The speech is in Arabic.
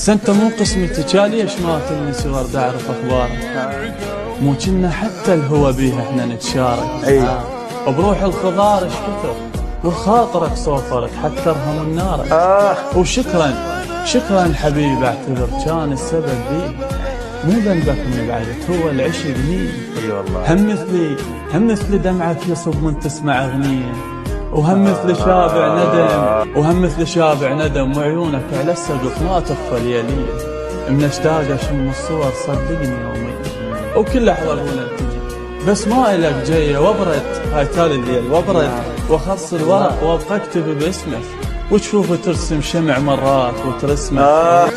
بس انت مو قسمتك، ليش ما تلمس ورد اعرف اخبارك؟ مو كنا حتى الهوى بيها احنا نتشارك. بروح الخضار ايش كثر وخاطرك صوفرك حتى ارهم النار. وشكرا شكرا حبيب، اعتذر كان السبب ذي، مو ذنبك من بعدك هو العشق لي. اي والله. هم مثل دمعك يصب من تسمع اغنيه، وهم مثل شابع ندم، وهم مثل شابع ندم، وعيونك على السقف ما تخفى لياليه. من اشتاق اشم الصور صدقني يوميا، وكل لحظه اقول تجي، بس ما الك جايه وبرد هاي تالي الليل وبرد، واخص الورق وابقى اكتب باسمك، وتشوف ترسم شمع مرات وترسمك.